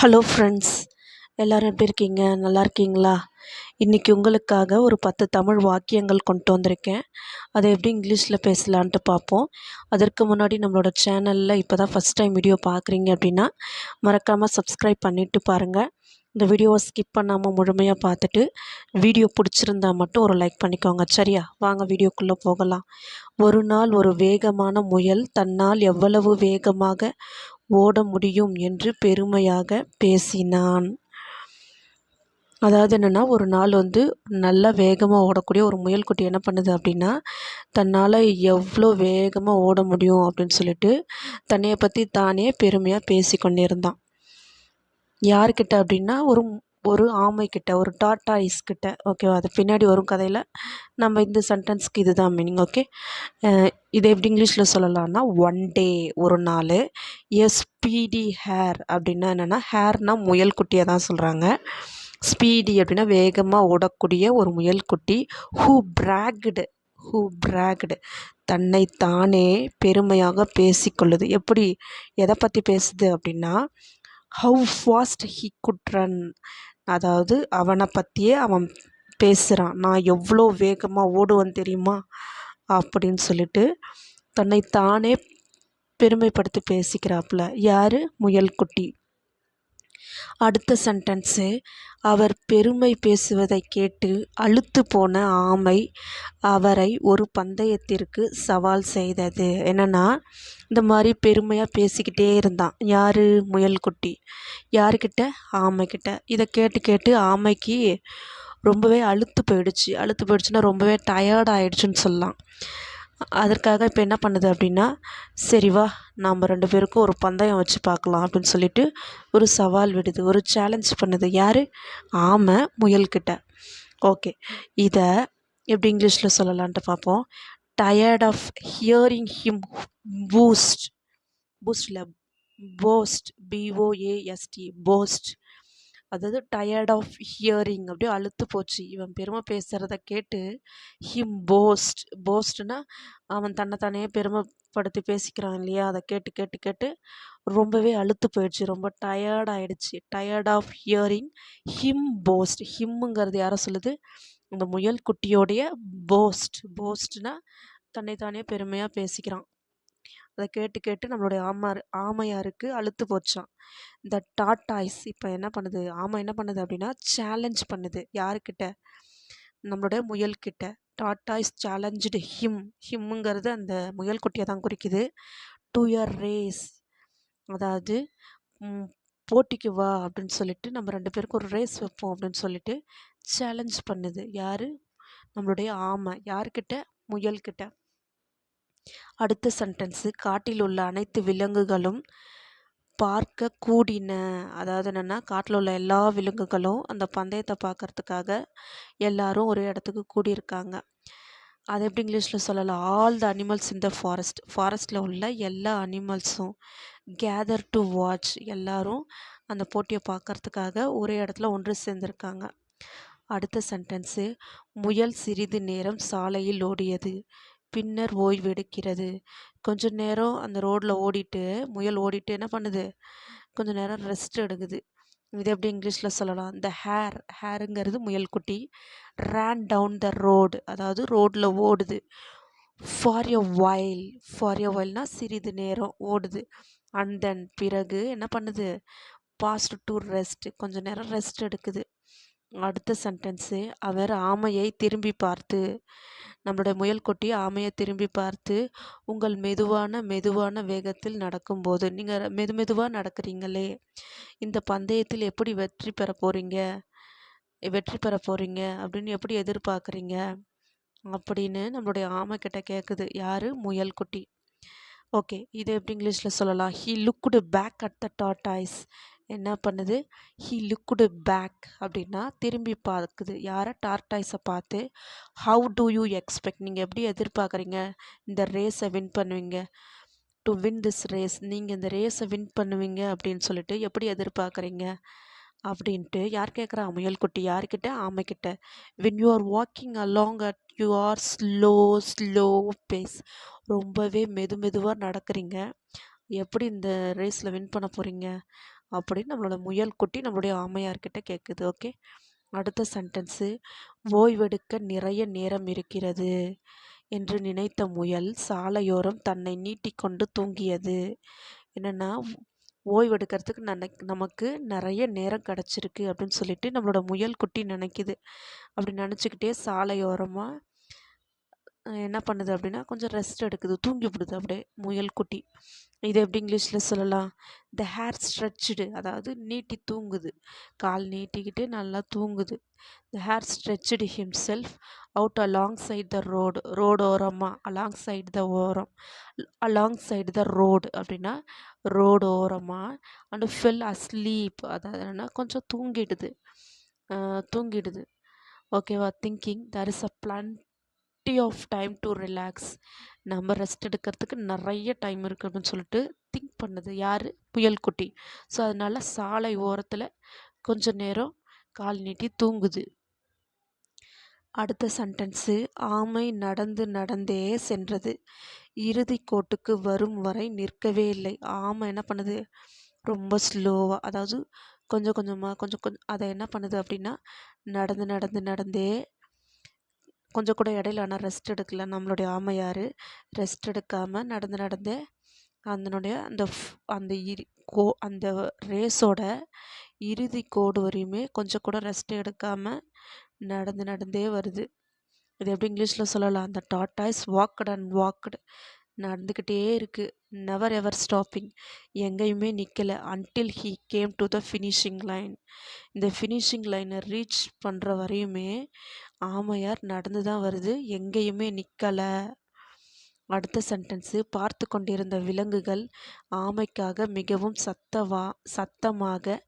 Hello friends, எல்லோரும் எப்படி இருக்கீங்க? நல்லா இருக்கீங்களா? இன்றைக்கி உங்களுக்காக ஒரு 10 தமிழ் வாக்கியங்கள் கொண்டு வந்திருக்கேன். அதை எப்படி இங்கிலீஷில் பேசலான்ட்டு பார்ப்போம். அதற்கு முன்னாடி நம்மளோட சேனலில் இப்போ தான் ஃபஸ்ட் டைம் வீடியோ பார்க்குறீங்க அப்படின்னா மறக்காமல் சப்ஸ்கிரைப் பண்ணிவிட்டு பாருங்கள். இந்த வீடியோவை ஸ்கிப் பண்ணாமல் முழுமையாக பார்த்துட்டு வீடியோ பிடிச்சிருந்தா மட்டும் ஒரு லைக் பண்ணிக்கோங்க. சரியா? வாங்க வீடியோக்குள்ளே போகலாம். ஒரு நாள் ஒரு வேகமான முயல் தன்னால் எவ்வளவு வேகமாக ஓட முடியும் என்று பெருமையாக பேசினான். அதாவது என்னென்னா, ஒரு நாள் நல்லா வேகமாக ஓடக்கூடிய ஒரு முயல்குட்டி என்ன பண்ணுது அப்படின்னா, தன்னால் எவ்வளோ வேகமாக ஓட முடியும் அப்படின்னு சொல்லிட்டு தன்னையை பற்றி தானே பெருமையாக பேசி கொண்டிருந்தான். யார்கிட்ட அப்படின்னா, ஒரு ஆமைக்கிட்ட, ஒரு டார்டாயிஸ் கிட்ட. ஓகேவா? அது பின்னாடி வரும் கதையில். நம்ம இந்த சென்டென்ஸ்க்கு இதுதான் மீனிங். ஓகே, இதை எப்படி இங்கிலீஷில் சொல்லலாம்னா, ஒன் டே ஒரு நாள், ஸ்பீடி ஹேர் அப்படின்னா என்னென்னா, ஹேர்னால் முயல் குட்டியை தான் சொல்கிறாங்க. ஸ்பீடி அப்படின்னா வேகமாக ஓடக்கூடிய ஒரு முயல்குட்டி. ஹூ பிராக்டு தன்னை தானே பெருமையாக பேசிக்கொள்ளுது. எப்படி, எதை பற்றி பேசுது அப்படின்னா, how fast he could run. அதாவது அவனை பற்றியே அவன் பேசுகிறான். நான் எவ்வளோ வேகமாக ஓடுவேன் தெரியுமா அப்படின்னு சொல்லிட்டு தன்னை தானே பெருமைப்படுத்தி பேசிக்கிறாப்புல. யார்? முயல்குட்டி. அடுத்த சென்டென்ஸு, அவர் பெருமை பேசுவதை கேட்டு அலுத்து போன ஆமை அவரை ஒரு பந்தயத்திற்கு சவால் செய்தது. என்னென்னா, இந்த மாதிரி பெருமையாக பேசிக்கிட்டே இருந்தான். யார்? முயல்குட்டி. யாருக்கிட்ட? ஆமைக்கிட்ட. இதை கேட்டு கேட்டு ஆமைக்கு ரொம்பவே அலுத்து போயிடுச்சுன்னா ரொம்பவே டயர்ட் ஆகிடுச்சுன்னு சொல்லலாம். அதற்காக இப்போ என்ன பண்ணுது அப்படின்னா, சரி வா, நாம் 2 பேருக்கும் ஒரு பந்தயம் வச்சு பார்க்கலாம் அப்படின்னு சொல்லிட்டு ஒரு சவால் விடுது, ஒரு சேலஞ்ச் பண்ணுது. யார்? ஆமை முயல்கிட்ட. ஓகே, இதை எப்படி இங்கிலீஷில் சொல்லலான்ட்டு பார்ப்போம். Tired of hearing him boast BOAST boast. அதாவது டயர்ட் ஆஃப் ஹியரிங், அப்படியே அலுத்து போச்சு இவன் பெருமை பேசுகிறத கேட்டு. ஹிம் போஸ்ட்னா அவன் தன்னைத்தானே பெருமைப்படுத்தி பேசிக்கிறான் இல்லையா, அதை கேட்டு கேட்டு கேட்டு ரொம்பவே அலுத்து போயிடுச்சு, ரொம்ப டயர்ட் ஆகிடுச்சு. Tired of hearing him boast. ஹிம்முங்கிறது யாரை சொல்லுது? இந்த முயல் குட்டியோடைய போஸ்ட்னா தன்னைத்தானே பெருமையாக பேசிக்கிறான். அதை கேட்டு கேட்டு நம்மளுடைய ஆமையாருக்கு அலுத்து போச்சான். இந்த டார்டாய்ஸ் இப்போ என்ன பண்ணுது, ஆமை என்ன பண்ணுது அப்படின்னா, சேலஞ்ச் பண்ணுது. யாருக்கிட்ட? நம்மளுடைய முயல்கிட்ட. டார்டாய்ஸ் சேலஞ்சு ஹிம்முங்கிறது அந்த முயல்குட்டியை தான் குறிக்குது. டு யர் ரேஸ், அதாவது போட்டிக்கு வா அப்படின்னு சொல்லிட்டு நம்ம 2 பேருக்கும் ஒரு ரேஸ் வைப்போம் அப்படின்னு சொல்லிட்டு சேலஞ்ச் பண்ணுது. யார்? நம்மளுடைய ஆமை. யார்கிட்ட? முயல்கிட்ட. அடுத்த சென்டென்ஸு, காட்டில் உள்ள அனைத்து விலங்குகளும் பார்க்க கூடின. அதாவது என்னென்னா, காட்டில் உள்ள எல்லா விலங்குகளும் அந்த பந்தயத்தை பார்க்கறதுக்காக எல்லாரும் ஒரு இடத்துக்கு கூடியிருக்காங்க. அது எப்படி இங்கிலீஷில் சொல்லலாம்? ஆல் த அனிமல்ஸ் இன் த ஃபாரஸ்ட்டில் உள்ள எல்லா அனிமல்ஸும் கேதர் டு வாட்ச், எல்லாரும் அந்த போட்டியை பார்க்கறதுக்காக ஒரே இடத்துல ஒன்று சேர்ந்துருக்காங்க. அடுத்த சென்டென்ஸு, முயல் சிறிது நேரம் சாலையில் ஓடியது, பின்னர் ஓய்வெடுக்கிறது. கொஞ்ச நேரம் அந்த ரோட்டில் முயல் ஓடிட்டு என்ன பண்ணுது? கொஞ்சம் நேரம் ரெஸ்ட் எடுக்குது. இது எப்படி இங்கிலீஷில் சொல்லலாம்? இந்த ஹேருங்கிறது முயல்குட்டி. ரேன் டவுன் த ரோடு, அதாவது ரோட்டில் ஓடுது. ஃபார் எ வைல்னா சிறிது நேரம் ஓடுது. அண்ட் தென் பிறகு என்ன பண்ணுது? பாஸ்ட் டு ரெஸ்ட், கொஞ்சம் நேரம் ரெஸ்ட் எடுக்குது. அடுத்த சென்டென்ஸு, அவர் ஆமையை திரும்பி பார்த்து, நம்மளுடைய முயல்குட்டி ஆமையை திரும்பி பார்த்து, உங்கள் மெதுவான வேகத்தில் நடக்கும்போது, நீங்கள் மெதுவாக நடக்கிறீங்களே, இந்த பந்தயத்தில் எப்படி வெற்றி பெற போகிறீங்க அப்படின்னு எப்படி எதிர்பார்க்குறீங்க அப்படின்னு நம்மளுடைய ஆமைக்கிட்ட கேட்குது. யார்? முயல்குட்டி. ஓகே, இதை எப்படி இங்கிலீஷில் சொல்லலாம்? He looked back at the tortoise. என்ன பண்ணுது? ஹீ லுக்டு பேக் அப்படின்னா திரும்பி பார்க்குது. யாரை? டார்டாய்ஸை பார்த்து. ஹவு டு யூ எக்ஸ்பெக்ட், நீங்கள் எப்படி எதிர்பார்க்குறீங்க இந்த ரேஸை வின் பண்ணுவீங்க? டு வின் திஸ் ரேஸ், நீங்கள் இந்த ரேஸை வின் பண்ணுவீங்க அப்படின்னு சொல்லிட்டு எப்படி எதிர்பார்க்குறீங்க அப்படின்ட்டு யார் கேட்குறா? முயல்குட்டி. யார்கிட்ட? ஆமைக்கிட்ட. when you are walking along at your slow pace, ரொம்பவே மெதுவாக நடக்கிறீங்க, எப்படி இந்த ரேஸில் வின் பண்ண போகிறீங்க அப்படின்னு நம்மளோட முயல் குட்டி நம்மளுடைய ஆமையார்கிட்ட கேட்குது. ஓகே, அடுத்த சென்டென்ஸு, ஓய்வெடுக்க நிறைய நேரம் இருக்கிறது என்று நினைத்த முயல் சாலையோரம் தன்னை நீட்டிக்கொண்டு தூங்கியது. என்னென்னா, ஓய்வெடுக்கிறதுக்கு நமக்கு நிறைய நேரம் கிடச்சிருக்கு அப்படின்னு சொல்லிட்டு நம்மளோட முயல் குட்டி நினைக்குது. அப்படி நினச்சிக்கிட்டே சாலையோரமாக என்ன பண்ணுது அப்படின்னா, கொஞ்சம் ரெஸ்ட் எடுக்குது, தூங்கி விடுது அப்படியே முயல் குட்டி. இது எப்படி இங்கிலீஷில் சொல்லலாம்? த ஹேர் ஸ்ட்ரெச்சுடு, அதாவது நீட்டி தூங்குது, கால் நீட்டிக்கிட்டு நல்லா தூங்குது. The hare stretched himself out along side the road ஓரமாக, அலாங் சைடு த ஓரம், அலாங் சைடு த ரோடு அப்படின்னா ரோடு ஓரமாக, அண்டு ஃபெல் அஸ்லீப், அதாவது கொஞ்சம் தூங்கிடுது. ஓகேவா? Thinking there is a plenty of time to relax, நம்ம ரெஸ்ட் எடுக்கிறதுக்கு நிறைய டைம் இருக்குது அப்படின்னு சொல்லிட்டு திங்க் பண்ணுது. யார்? புயல் குட்டி. ஸோ அதனால சாலை ஓரத்தில் கொஞ்ச நேரம் கால் நீட்டி தூங்குது. அடுத்த சென்டென்ஸு, ஆமை நடந்து நடந்தே சென்றது, இறுதி கோட்டுக்கு வரும் வரை நிற்கவே இல்லை. ஆமை என்ன பண்ணுது? ரொம்ப ஸ்லோவாக, அதாவது கொஞ்சம் கொஞ்சம் அதை என்ன பண்ணுது அப்படின்னா, நடந்தே கொஞ்சம் கூட இடையில ஆனால் ரெஸ்ட் எடுக்கல நம்மளுடைய ஆமையார். ரெஸ்ட் எடுக்காமல் நடந்தே அதனுடைய அந்த ரேஸோட இறுதி கோடு வரையுமே கொஞ்சம் கூட ரெஸ்ட் எடுக்காமல் நடந்தே வருது. இது எப்படி இங்கிலீஷில் சொல்லலாம்? அந்த டாட்டாய்ஸ் வாக்டு, நடந்துக்கிட்டே இருக்குது, நெவர் எவர் ஸ்டாப்பிங், எங்கேயுமே நிற்கலை. Until he came to the finishing line, இந்த ஃபினிஷிங் லைனை ரீச் பண்ணுற வரையுமே ஆமையார் நடந்து தான் வருது, எங்கேயுமே நிற்கலை. அடுத்த சென்டென்ஸு, பார்த்து கொண்டிருந்த விலங்குகள் ஆமைக்காக மிகவும் சத்தமாக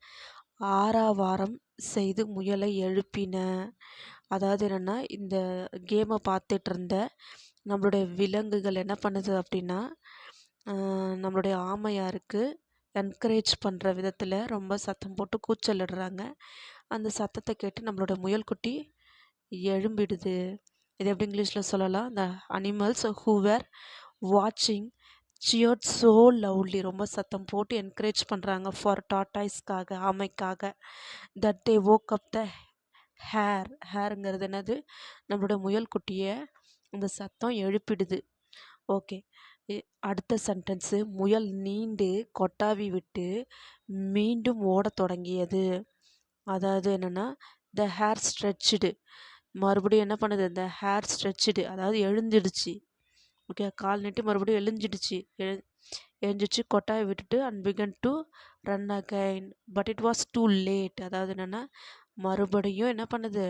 ஆரவாரம் செய்து முயலை எழுப்பின. அதாவது என்னென்னா, இந்த கேமை பார்த்துட்டு இருந்த நம்மளுடைய விலங்குகள் என்ன பண்ணுது அப்படின்னா, நம்மளுடைய ஆமையாருக்கு என்கரேஜ் பண்ணுற விதத்தில் ரொம்ப சத்தம் போட்டு கூச்சலிடுறாங்க. அந்த சத்தத்தை கேட்டு நம்மளோட முயல்குட்டி எழும்பிடுது. இது எப்படி இங்கிலீஷில் சொல்லலாம்? த அனிமல்ஸ் ஹூ வேர் வாட்சிங் சியர்ட் ஸோ லவ்லி, ரொம்ப சத்தம் போட்டு என்கரேஜ் பண்ணுறாங்க ஃபார் டாட்டாய்ஸ்க்காக, ஆமைக்காக. தட் தே வோக் அப் த ஹேருங்கிறது என்னது? நம்மளோட முயல் குட்டியை அந்த சத்தம் எழுப்பிடுது. ஓகே, அடுத்த சென்டென்ஸு, முயல் நீண்டு கொட்டாவி விட்டு மீண்டும் ஓடத் தொடங்கியது. அதாவது என்னென்னா, த ஹேர் ஸ்ட்ரெச்சுடு, மறுபடியும் என்ன பண்ணுது? த ஹேர் ஸ்ட்ரெச்சுடு, அதாவது எழுந்துடுச்சு. ஓகே, கால் நீட்டி மறுபடியும் எழுந்துச்சு கொட்டாயை விட்டுட்டு and begin to run again but it was too late. அதாவது என்னென்னா, மறுபடியும் என்ன பண்ணுது?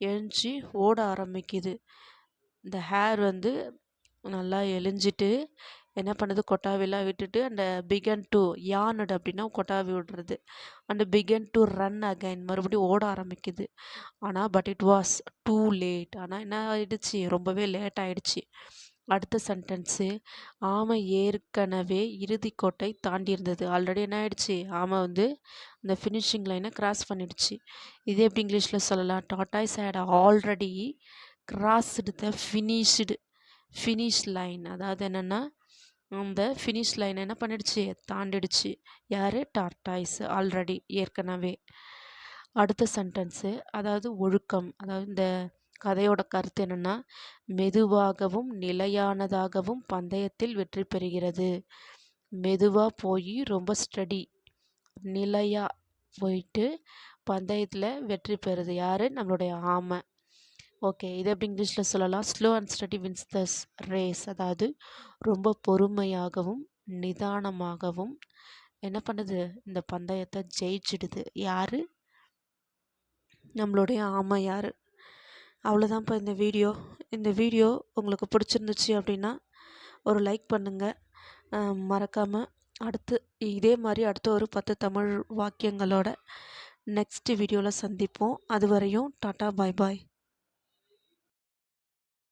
எழுந்துச்சி ஓட ஆரம்பிக்குது. இந்த ஹேர் நல்லா எழிஞ்சிட்டு என்ன பண்ணுது? கொட்டாவிலாம் விட்டுட்டு அந்த பிகன் டு யானடு அப்படின்னா கொட்டாவி விடுறது, and begin to run again மறுபடியும் ஓட ஆரம்பிக்குது. ஆனால் but it was too late, ஆனால் என்ன ஆயிடுச்சு? ரொம்பவே லேட் ஆயிடுச்சு. அடுத்த சென்டென்ஸு, ஆமை ஏற்கனவே இறுதி கோட்டை தாண்டி இருந்தது. ஆல்ரெடி என்ன ஆயிடுச்சு? ஆமை அந்த ஃபினிஷிங் லைனை கிராஸ் பண்ணிடுச்சு. இதே எப்படி இங்கிலீஷில் சொல்லலாம்? Tortoise had already crossed the finish line. அதாவது என்னென்னா, அந்த ஃபினிஷ் லைன் என்ன பண்ணிடுச்சு? தாண்டிடுச்சு. யார்? டார்டாய்ஸ், ஆல்ரெடி, ஏற்கனவே. அடுத்த சென்டென்ஸு, அதாவது ஒழுக்கம், அதாவது இந்த கதையோட கருத்து என்னென்னா, மெதுவாகவும் நிலையானதாகவும் பந்தயத்தில் வெற்றி பெறுகிறது. மெதுவாக போய் ரொம்ப ஸ்டடி, நிலையாக போயிட்டு பந்தயத்தில் வெற்றி பெறுது. யார்? நம்மளுடைய ஆமை. ஓகே, இது எப்படி இங்கிலீஷில் சொல்லலாம்? Slow and steady wins the race, அதாவது ரொம்ப பொறுமையாகவும் நிதானமாகவும் என்ன பண்ணுது? இந்த பந்தயத்தை ஜெயிச்சிடுது. யார்? நம்மளுடைய ஆமையார். அவ்வளோதான்ப்பா இந்த வீடியோ உங்களுக்கு பிடிச்சிருந்துச்சு அப்படின்னா ஒரு லைக் பண்ணுங்கள். மறக்காமல் இதே மாதிரி அடுத்த ஒரு 10 தமிழ் வாக்கியங்களோட நெக்ஸ்ட் வீடியோவில் சந்திப்போம். அது வரையும் டாட்டா, பாய் பாய்.